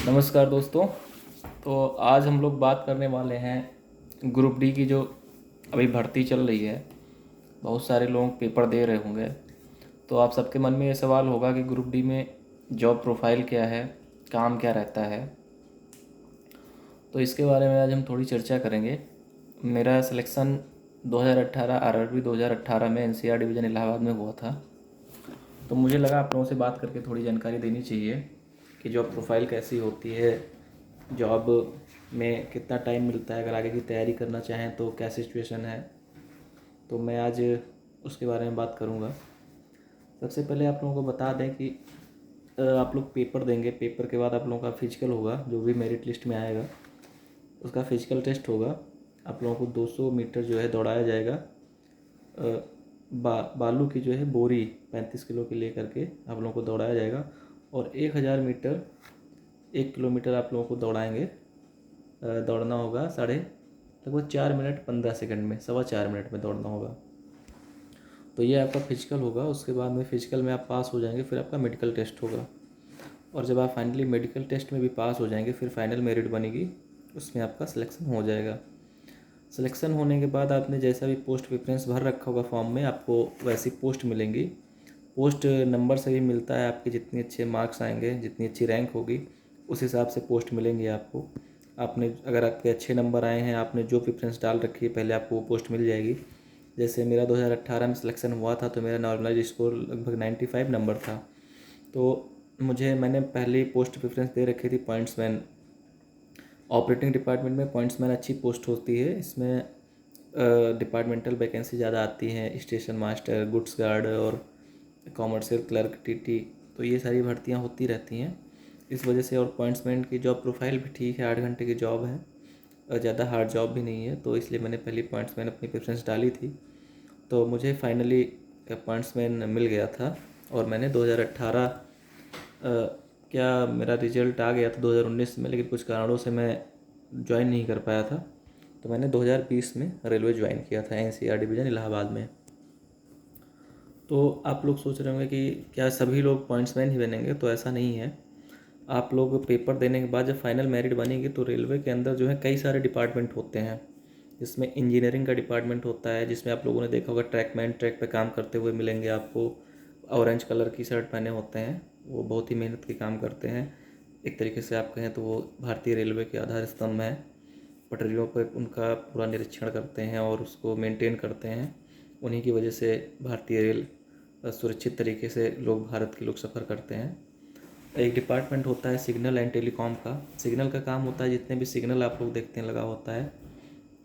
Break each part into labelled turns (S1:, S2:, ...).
S1: नमस्कार दोस्तों। तो आज हम लोग बात करने वाले हैं ग्रुप डी की जो अभी भर्ती चल रही है। बहुत सारे लोग पेपर दे रहे होंगे, तो आप सबके मन में ये सवाल होगा कि ग्रुप डी में जॉब प्रोफाइल क्या है, काम क्या रहता है। तो इसके बारे में आज हम थोड़ी चर्चा करेंगे। मेरा सिलेक्शन 2018 आरआरबी 2018 में एनसीआर डिवीज़न इलाहाबाद में हुआ था। तो मुझे लगा आप लोगों से बात करके थोड़ी जानकारी देनी चाहिए कि जॉब प्रोफाइल कैसी होती है, जॉब में कितना टाइम मिलता है, अगर आगे की तैयारी करना चाहें तो क्या सिचुएशन है। तो मैं आज उसके बारे में बात करूँगा। सबसे पहले आप लोगों को बता दें कि आप लोग पेपर देंगे। पेपर के बाद आप लोगों का फिजिकल होगा, जो भी मेरिट लिस्ट में आएगा उसका फिजिकल टेस्ट होगा। आप लोगों को 200 मीटर जो है दौड़ाया जाएगा। बालू की जो है बोरी 35 किलो की ले करके आप लोगों को दौड़ाया जाएगा और 1000 मीटर 1 किलोमीटर आप लोगों को दौड़ाएंगे। दौड़ना होगा लगभग 4 मिनट 15 सेकंड में, 4.25 मिनट में दौड़ना होगा। तो ये आपका फिजिकल होगा। उसके बाद में फिजिकल में आप पास हो जाएंगे, फिर आपका मेडिकल टेस्ट होगा। और जब आप फाइनली मेडिकल टेस्ट में भी पास हो जाएंगे, फिर फाइनल मेरिट बनेगी, उसमें आपका सिलेक्शन हो जाएगा। सिलेक्शन होने के बाद आपने जैसा भी पोस्ट प्रेफरेंस भर रखा होगा फॉर्म में, आपको वैसी पोस्ट मिलेंगी। पोस्ट नंबर से भी मिलता है, आपके जितने अच्छे मार्क्स आएंगे, जितनी अच्छी रैंक होगी, उस हिसाब से पोस्ट मिलेंगी आपको। आपने अगर आपके अच्छे नंबर आए हैं, आपने जो प्रेफरेंस डाल रखी है पहले, आपको वो पोस्ट मिल जाएगी। जैसे मेरा 2018 में सिलेक्शन हुआ था, तो मेरा नॉर्मलाइज स्कोर लगभग 95 नंबर था। तो मैंने पहले ही पोस्ट प्रेफरेंस दे रखी थी पॉइंट्समैन। ऑपरेटिंग डिपार्टमेंट में पॉइंट्समैन अच्छी पोस्ट होती है। इसमें डिपार्टमेंटल वैकेंसी ज़्यादा आती हैं, स्टेशन मास्टर, गुड्स गार्ड और कॉमर्शियल क्लर्क, टीटी। तो ये सारी भर्तियाँ होती रहती हैं इस वजह से। और पॉइंट्समैन की जॉब प्रोफाइल भी ठीक है, 8 घंटे की जॉब है और ज़्यादा हार्ड जॉब भी नहीं है। तो इसलिए मैंने पहली पॉइंट्समैन अपनी प्रेफरेंस डाली थी। तो मुझे फाइनली पॉइंट्समैन मिल गया था और मैंने 2018 क्या मेरा रिजल्ट आ गया था 2019 में, लेकिन कुछ कारणों से मैं ज्वाइन नहीं कर पाया था। तो मैंने 2020 में रेलवे ज्वाइन किया था, एनसीआर डिवीज़न इलाहाबाद में। तो आप लोग सोच रहे होंगे कि क्या सभी लोग पॉइंट्समैन ही बनेंगे, तो ऐसा नहीं है। आप लोग पेपर देने के बाद जब फाइनल मेरिट बनेगी, तो रेलवे के अंदर जो है कई सारे डिपार्टमेंट होते हैं। जिसमें इंजीनियरिंग का डिपार्टमेंट होता है, जिसमें आप लोगों ने देखा होगा ट्रैकमैन, ट्रैक पे काम करते हुए मिलेंगे आपको। ऑरेंज कलर की शर्ट पहने होते हैं, वो बहुत ही मेहनत के काम करते हैं। एक तरीके से आप कहें तो वो भारतीय रेलवे के आधार स्तंभ हैं। पटरियों पर उनका पूरा निरीक्षण करते हैं और उसको मेंटेन करते हैं। उन्हीं की वजह से भारतीय रेल सुरक्षित तरीके से भारत के लोग सफ़र करते हैं। एक डिपार्टमेंट होता है सिग्नल एंड टेलीकॉम का। सिग्नल का काम होता है, जितने भी सिग्नल आप लोग देखते हैं लगा होता है,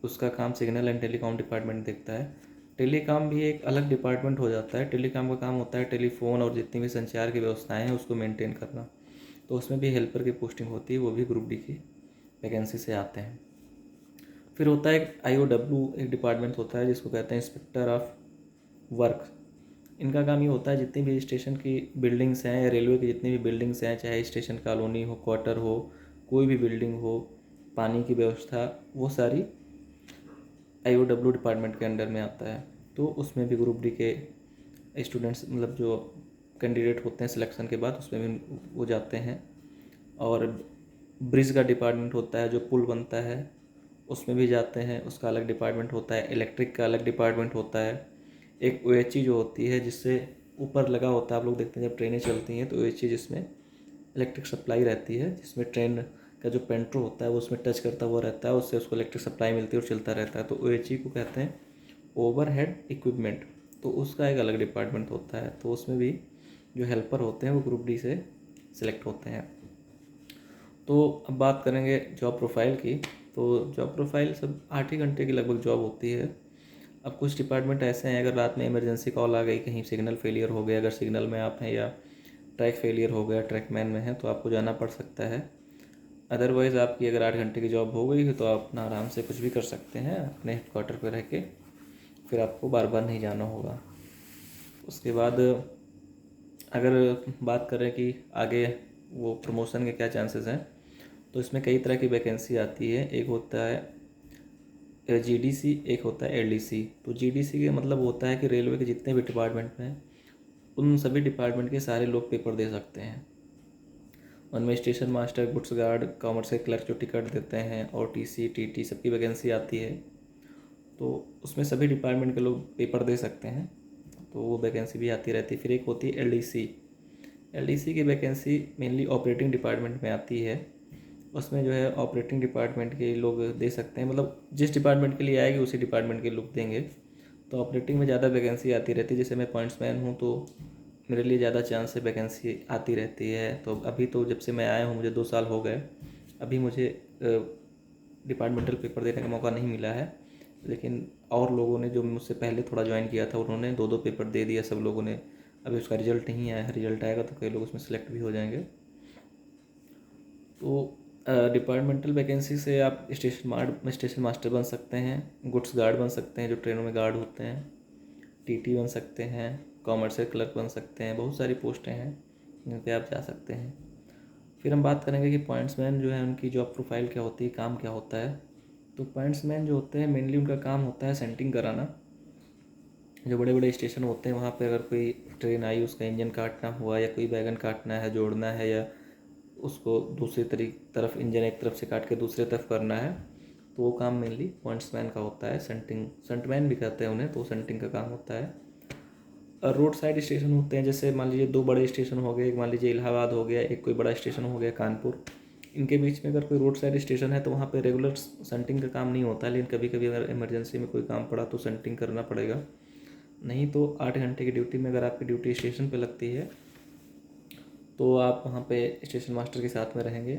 S1: उसका काम सिग्नल एंड टेलीकॉम डिपार्टमेंट देखता है। टेलीकॉम भी एक अलग डिपार्टमेंट हो जाता है। टेलीकॉम का काम होता है टेलीफोन और जितनी भी संचार की व्यवस्थाएं हैं उसको मेंटेन करना। तो उसमें भी हेल्पर की पोस्टिंग होती है, वो भी ग्रुप डी की वैकेंसी से आते हैं। फिर होता है एक IOW, एक डिपार्टमेंट होता है जिसको कहते हैं इंस्पेक्टर ऑफ वर्क। इनका काम ये होता है, जितनी भी स्टेशन की बिल्डिंग्स हैं या रेलवे की जितनी भी बिल्डिंग्स हैं, चाहे स्टेशन कॉलोनी हो, क्वार्टर हो, कोई भी बिल्डिंग हो, पानी की व्यवस्था, वो सारी IOW डिपार्टमेंट के अंडर में आता है। तो उसमें भी ग्रुप डी के स्टूडेंट्स, मतलब जो कैंडिडेट होते हैं सिलेक्शन के बाद, उसमें भी वो जाते हैं। और ब्रिज का डिपार्टमेंट होता है, जो पुल बनता है, उसमें भी जाते हैं, उसका अलग डिपार्टमेंट होता है। इलेक्ट्रिक का अलग डिपार्टमेंट होता है। एक OHE जो होती है, जिससे ऊपर लगा होता है, आप लोग देखते हैं जब ट्रेनें चलती हैं तो OHE जिसमें इलेक्ट्रिक सप्लाई रहती है, जिसमें ट्रेन का जो पेंट्रो होता है वो उसमें टच करता हुआ रहता है, उससे उसको इलेक्ट्रिक सप्लाई मिलती है और चलता रहता है। तो OHE को कहते हैं ओवरहेड इक्विपमेंट। तो उसका एक अलग डिपार्टमेंट होता है। तो उसमें भी जो हेल्पर होते हैं वो ग्रुप डी से सिलेक्ट होते हैं। तो अब बात करेंगे जॉब प्रोफाइल की। तो जॉब प्रोफाइल सब 8 ही घंटे की लगभग जॉब होती है। अब कुछ डिपार्टमेंट ऐसे हैं, अगर रात में इमरजेंसी कॉल आ गई, कहीं सिग्नल फेलियर हो गया, अगर सिग्नल में आप हैं, या ट्रैक फेलियर हो गया, ट्रैकमैन में है, तो आपको जाना पड़ सकता है। अदरवाइज़ आपकी अगर 8 घंटे की जॉब हो गई है तो आप अपना आराम से कुछ भी कर सकते हैं अपने हेडक्वार्टर पर रह के, फिर आपको बार बार नहीं जाना होगा। उसके बाद अगर बात करें कि आगे वो प्रमोशन के क्या चांसेस हैं, तो इसमें कई तरह की वैकेंसी आती है। एक होता है GDC, एक होता है LDC। तो GDC का मतलब होता है कि रेलवे के जितने भी डिपार्टमेंट हैं, उन सभी डिपार्टमेंट के सारे लोग पेपर दे सकते हैं। उनमें station master, goods guard, commercial clerk जो टिकट देते हैं, और टीसी, टीटी सबकी वैकेंसी आती है। तो उसमें सभी डिपार्टमेंट के लोग पेपर दे सकते हैं, तो वो वैकेंसी भी आती रहती है। फिर एक होती है एलडीसी। एलडीसी की वैकेंसी मेनली ऑपरेटिंग डिपार्टमेंट में आती है। उसमें जो है ऑपरेटिंग डिपार्टमेंट के लोग दे सकते हैं, मतलब जिस डिपार्टमेंट के लिए आएगी उसी डिपार्टमेंट के लोग देंगे। तो ऑपरेटिंग में ज़्यादा वैकेंसी आती रहती है। जैसे मैं पॉइंट्समैन हूँ तो मेरे लिए ज़्यादा चांस से वैकेंसी आती रहती है। तो अभी तो जब से मैं आया हूँ मुझे 2 साल हो गए, अभी मुझे डिपार्टमेंटल पेपर देने का मौका नहीं मिला है। लेकिन और लोगों ने जो मुझसे पहले थोड़ा ज्वाइन किया था उन्होंने 2-2 पेपर दे दिया सब लोगों ने। अभी उसका रिजल्ट नहीं आया है, रिजल्ट आएगा तो कई लोग उसमें सेलेक्ट भी हो जाएंगे। तो डिपार्टमेंटल वैकेंसी से आप स्टेशन मास्टर बन सकते हैं, गुड्स गार्ड बन सकते हैं जो ट्रेनों में गार्ड होते हैं, टीटी बन सकते हैं, कॉमर्शियल क्लर्क बन सकते हैं। बहुत सारी पोस्टें हैं जिन पे आप जा सकते हैं। फिर हम बात करेंगे कि पॉइंट्समैन जो है उनकी जॉब प्रोफाइल क्या होती है, काम क्या होता है। तो पॉइंट्समैन जो होते हैं मेनली उनका काम होता है सेंटिंग कराना। जो बड़े बड़े स्टेशन होते हैं वहाँ पे अगर कोई ट्रेन आई, उसका इंजन काटना हुआ या कोई वैगन काटना है, जोड़ना है, या उसको दूसरी तरफ इंजन एक तरफ से काट के दूसरे तरफ करना है, तो वो काम मेनली पॉइंट्समैन का होता है। सेंटमैन भी कहते हैं उन्हें, तो सेंटिंग का काम होता है। और रोड साइड स्टेशन होते हैं, जैसे मान लीजिए 2 बड़े स्टेशन हो गए, एक मान लीजिए इलाहाबाद हो गया, एक कोई बड़ा स्टेशन हो गया कानपुर। इनके बीच में अगर कोई रोड साइड स्टेशन है तो वहाँ पे रेगुलर सेंटिंग का काम नहीं होता है, लेकिन कभी कभी अगर इमरजेंसी में कोई काम पड़ा तो सेंटिंग करना पड़ेगा। नहीं तो 8 घंटे की ड्यूटी में अगर आपकी ड्यूटी स्टेशन पे लगती है तो आप वहाँ पे स्टेशन मास्टर के साथ में रहेंगे।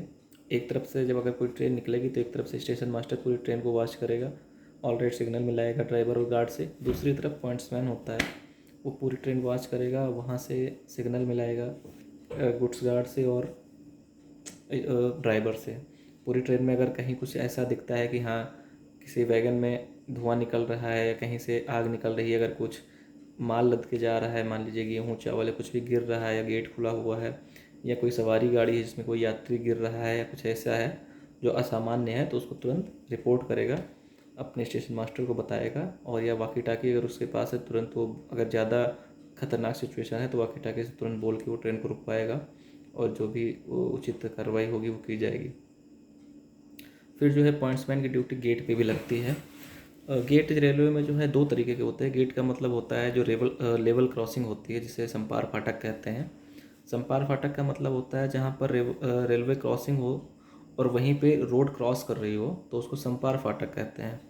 S1: एक तरफ से जब अगर कोई ट्रेन निकलेगी तो एक तरफ से स्टेशन मास्टर पूरी ट्रेन को वॉच करेगा, ऑल राइट सिग्नल मिलाएगा ड्राइवर और गार्ड से। दूसरी तरफ पॉइंट्समैन होता है, वो पूरी ट्रेन वॉच करेगा, वहाँ से सिग्नल मिलाएगा गुड्स गार्ड से और ड्राइवर से। पूरी ट्रेन में अगर कहीं कुछ ऐसा दिखता है कि हाँ किसी वैगन में धुआं निकल रहा है या कहीं से आग निकल रही है, अगर कुछ माल लद के जा रहा है, मान लीजिए गेहूँ चावल या कुछ भी गिर रहा है, या गेट खुला हुआ है, या कोई सवारी गाड़ी है जिसमें कोई यात्री गिर रहा है, या कुछ ऐसा है जो असामान्य है, तो उसको तुरंत रिपोर्ट करेगा, अपने स्टेशन मास्टर को बताएगा। और या वाकी टाकी अगर उसके पास है तुरंत वो, अगर ज़्यादा खतरनाक सिचुएशन है तो वाकी टाकी से तुरंत बोल के वो ट्रेन को रुकवाएगा और जो भी वो उचित कार्रवाई होगी वो की जाएगी। फिर जो है पॉइंट्समैन की ड्यूटी गेट पे भी लगती है। गेट रेलवे में जो है 2 तरीके के होते हैं। गेट का मतलब होता है जो लेवल क्रॉसिंग होती है, जिसे संपार फाटक कहते हैं। संपार फाटक का मतलब होता है जहाँ पर रेलवे क्रॉसिंग हो और वहीं पे रोड क्रॉस कर रही हो, तो उसको संपार फाटक कहते हैं।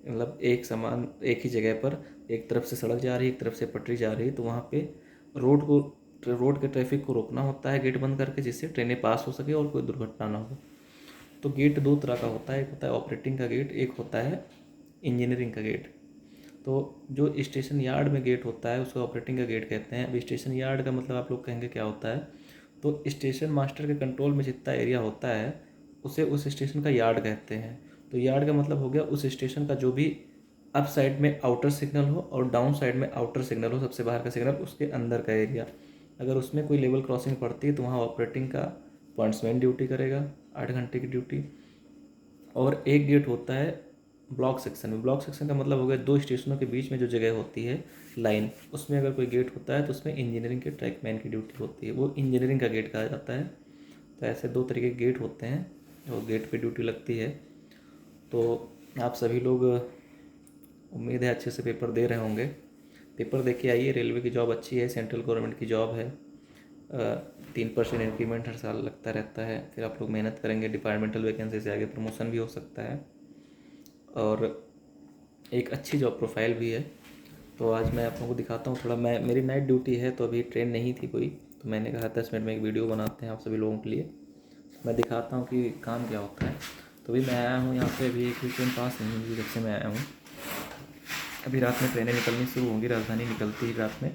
S1: मतलब एक ही जगह पर एक तरफ से सड़क जा रही है, एक तरफ से पटरी जा रही है, तो वहाँ पे रोड के ट्रैफिक को रोकना होता है गेट बंद करके, जिससे ट्रेनें पास हो सके और कोई दुर्घटना ना हो। तो गेट 2 तरह का होता है, एक होता है ऑपरेटिंग का गेट, एक होता है इंजीनियरिंग का गेट। तो जो स्टेशन यार्ड में गेट होता है उसको ऑपरेटिंग का गेट कहते हैं। अब स्टेशन यार्ड का मतलब आप लोग कहेंगे क्या होता है, तो स्टेशन मास्टर के कंट्रोल में जितना एरिया होता है उसे उस स्टेशन का यार्ड कहते हैं। तो यार्ड का मतलब हो गया उस स्टेशन का जो भी अप साइड में आउटर सिग्नल हो और डाउन साइड में आउटर सिग्नल हो, सबसे बाहर का सिग्नल, उसके अंदर का एरिया। अगर उसमें कोई लेवल क्रॉसिंग पड़ती है तो वहाँ ऑपरेटिंग का पॉइंट्समैन ड्यूटी करेगा 8 घंटे की ड्यूटी। और एक गेट होता है ब्लॉक सेक्शन में। ब्लॉक सेक्शन का मतलब हो गया 2 स्टेशनों के बीच में जो जगह होती है लाइन, उसमें अगर कोई गेट होता है तो उसमें इंजीनियरिंग के ट्रैकमैन की ड्यूटी होती है, वो इंजीनियरिंग का गेट कहा जाता है। तो ऐसे 2 तरीके के गेट होते हैं और गेट पे ड्यूटी लगती है। तो आप सभी लोग उम्मीद है अच्छे से पेपर दे रहे होंगे। पेपर दे के आइए, रेलवे की जॉब अच्छी है, सेंट्रल गवर्नमेंट की जॉब है। 3% इंक्रीमेंट हर साल लगता रहता है। फिर आप लोग मेहनत करेंगे, डिपार्टमेंटल वैकेंसी से आगे प्रमोशन भी हो सकता है और एक अच्छी जॉब प्रोफाइल भी है। तो आज मैं आप लोगों को दिखाता हूँ थोड़ा। मेरी नाइट ड्यूटी है तो अभी ट्रेन नहीं थी कोई, तो मैंने कहा 10 मिनट में एक वीडियो बनाते हैं आप सभी लोगों के लिए। मैं दिखाता हूँ कि काम क्या होता है। तो अभी मैं आया हूँ यहाँ पे, अभी एक भी ट्रेन पास नहीं हुई जब से मैं आया हूँ। अभी रात में ट्रेनें निकलनी शुरू होंगी, राजधानी निकलती है रात में।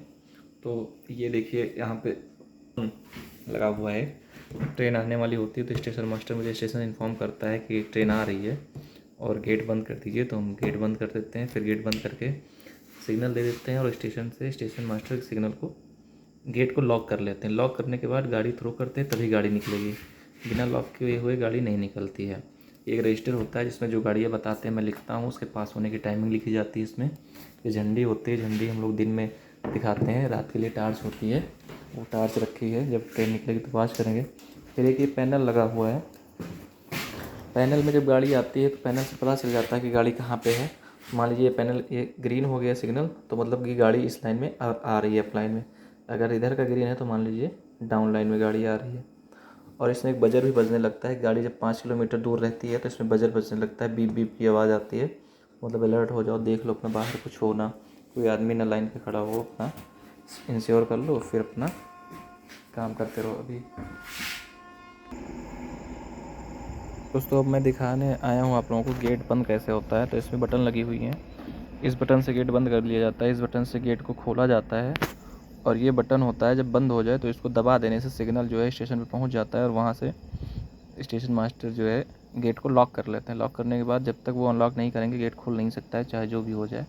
S1: तो ये देखिए यहाँ पे लगा हुआ है, ट्रेन आने वाली होती है तो स्टेशन मास्टर मुझे स्टेशन इन्फॉर्म करता है कि ट्रेन आ रही है और गेट बंद कर दीजिए। तो हम गेट बंद कर देते हैं, फिर गेट बंद करके सिग्नल दे देते हैं और स्टेशन मास्टर के सिग्नल को गेट को लॉक कर लेते हैं। लॉक करने के बाद गाड़ी थ्रो करते हैं तभी गाड़ी निकलेगी, बिना लॉक किए हुए गाड़ी नहीं निकलती है। एक रजिस्टर होता है जिसमें जो गाड़ियाँ बताते हैं मैं लिखता हूँ, उसके पास होने की टाइमिंग लिखी जाती है इसमें। ये झंडी होती है, झंडी हम लोग दिन में दिखाते हैं, रात के लिए टार्च होती है, वो टार्च रखी है, जब ट्रेन निकलेगी तो वॉच करेंगे। फिर एक ये पैनल लगा हुआ है। पैनल में जब गाड़ी आती है तो पैनल से पता चल जाता है कि गाड़ी कहाँ पे है। मान लीजिए पैनल ये ग्रीन हो गया सिग्नल, तो मतलब कि गाड़ी इस लाइन में आ रही है, अप लाइन में। अगर इधर का ग्रीन है तो मान लीजिए डाउन लाइन में गाड़ी आ रही है। और इसमें एक बजर भी बजने लगता है। गाड़ी जब 5 किलोमीटर दूर रहती है तो इसमें बजर बजने लगता है, बीप बीप की आवाज़ आती है। मतलब अलर्ट हो जाओ, देख लो अपना बाहर कुछ हो ना, कोई आदमी ना लाइन पे खड़ा हो, अपना इंश्योर कर लो, फिर अपना काम करते रहो। अभी दोस्तों अब मैं दिखाने आया हूँ आप लोगों को गेट बंद कैसे होता है। तो इसमें बटन लगी हुई हैं, इस बटन से गेट बंद कर लिया जाता है, इस बटन से गेट को खोला जाता है। और ये बटन होता है जब बंद हो जाए तो इसको दबा देने से सिग्नल जो है स्टेशन पे पहुंच जाता है, और वहाँ से स्टेशन मास्टर जो है गेट को लॉक कर लेते हैं। लॉक करने के बाद जब तक वो अनलॉक नहीं करेंगे गेट खुल नहीं सकता है, चाहे जो भी हो जाए।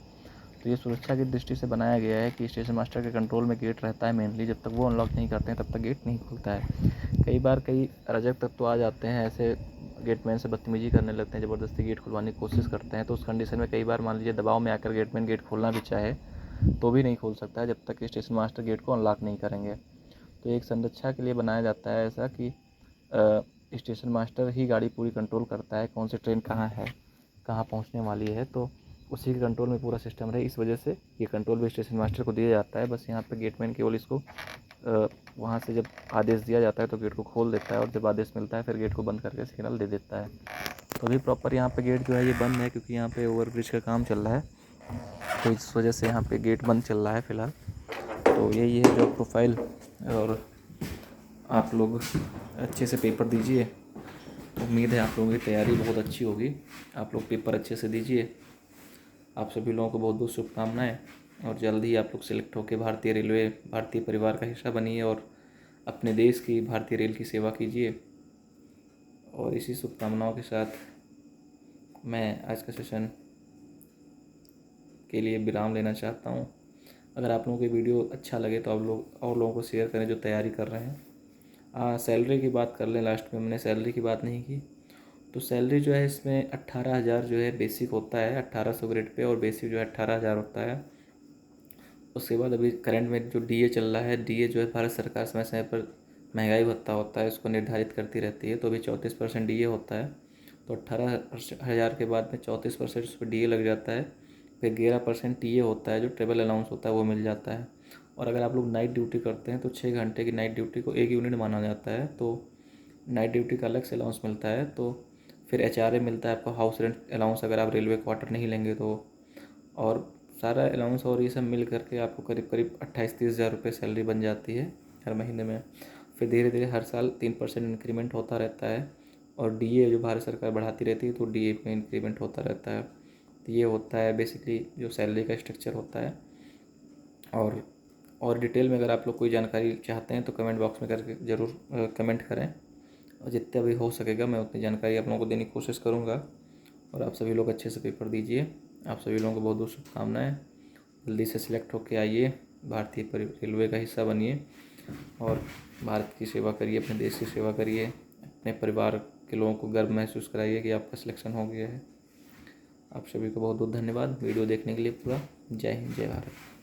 S1: तो ये सुरक्षा की दृष्टि से बनाया गया है कि स्टेशन मास्टर के कंट्रोल में गेट रहता है मेनली। जब तक वो अनलॉक नहीं करते हैं तब तक गेट नहीं खुलता है। कई बार कई अराजक तत्व आ जाते हैं, ऐसे गेटमैन से बदतमीजी करने लगते हैं, ज़बरदस्ती गेट खुलवाने की कोशिश करते हैं। तो उस कंडीशन में कई बार मान लीजिए दबाव में आकर गेटमैन गेट खोलना भी चाहे तो भी नहीं खोल सकता है जब तक कि स्टेशन मास्टर गेट को अनलॉक नहीं करेंगे। तो एक संरक्षा के लिए बनाया जाता है ऐसा कि स्टेशन मास्टर ही गाड़ी पूरी कंट्रोल करता है, कौन सी ट्रेन कहाँ है, कहाँ पहुँचने वाली है, तो उसी के कंट्रोल में पूरा सिस्टम रहे। इस वजह से ये कंट्रोल भी स्टेशन मास्टर को दिया जाता है। बस यहाँ पे गेटमैन केवल इसको वहाँ से जब आदेश दिया जाता है तो गेट को खोल देता है, और जब आदेश मिलता है फिर गेट को बंद करके सिग्नल दे देता है। तो अभी प्रॉपर यहाँ पे गेट जो है ये बंद है, क्योंकि यहाँ पे ओवरब्रिज का काम चल रहा है, तो इस वजह से यहाँ पे गेट बंद चल रहा है फ़िलहाल। तो यही है जो प्रोफाइल। और आप लोग अच्छे से पेपर दीजिए, उम्मीद है आप लोगों की तैयारी बहुत अच्छी होगी। आप लोग पेपर अच्छे से दीजिए। आप सभी लोगों को बहुत बहुत शुभकामनाएं, और जल्द ही आप लोग सिलेक्ट होकर भारतीय रेलवे, भारतीय परिवार का हिस्सा बनिए और अपने देश की, भारतीय रेल की सेवा कीजिए। और इसी शुभकामनाओं के साथ मैं आज का सेशन के लिए विराम लेना चाहता हूँ। अगर आप लोगों को वीडियो अच्छा लगे तो आप लोग और लोगों को शेयर करें जो तैयारी कर रहे हैं। सैलरी की बात कर लें, लास्ट में मैंने सैलरी की बात नहीं की। तो सैलरी जो है इसमें 18,000 जो है बेसिक होता है, 1800 ग्रेड पे, और बेसिक जो है 18,000 होता है। उसके बाद अभी करंट में जो डीए चल रहा है, डीए जो है भारत सरकार समय समय पर महंगाई भत्ता होता है उसको निर्धारित करती रहती है। तो अभी 34% डीए होता है। तो 18,000 के बाद में 34% उस पर डीए लग जाता है। फिर 11% टीए होता है, जो ट्रेवल अलाउंस होता है वो मिल जाता है। और अगर आप लोग नाइट ड्यूटी करते हैं तो 6 घंटे की नाइट ड्यूटी को 1 यूनिट माना जाता है, तो नाइट ड्यूटी का अलग से अलाउंस मिलता है। तो फिर एचआरए मिलता है आपको, हाउस रेंट अलाउंस अगर आप रेलवे क्वार्टर नहीं लेंगे तो। और सारा अलाउंस और ये सब मिल करके आपको करीब करीब 28-30 हज़ार रुपये सैलरी बन जाती है हर महीने में। फिर धीरे धीरे हर साल 3% इंक्रीमेंट होता रहता है। और डीए जो भारत सरकार बढ़ाती रहती है तो डीए में इंक्रीमेंट होता रहता है। तो ये होता है बेसिकली जो सैलरी का स्ट्रक्चर होता है। और डिटेल में अगर आप लोग कोई जानकारी चाहते हैं तो कमेंट बॉक्स में करके ज़रूर कमेंट करें, और जितना भी हो सकेगा मैं उतनी जानकारी आप लोगों को देने की कोशिश करूँगा। और आप सभी लोग अच्छे से पेपर दीजिए। आप सभी लोगों को बहुत बहुत शुभकामनाएं। जल्दी से सिलेक्ट होकर आइए, भारतीय रेलवे का हिस्सा बनिए, और भारत की सेवा करिए, अपने देश की सेवा करिए, अपने परिवार के लोगों को गर्व महसूस कराइए कि आपका सिलेक्शन हो गया है। आप सभी को बहुत बहुत धन्यवाद वीडियो देखने के लिए पूरा। जय हिंद, जय भारत।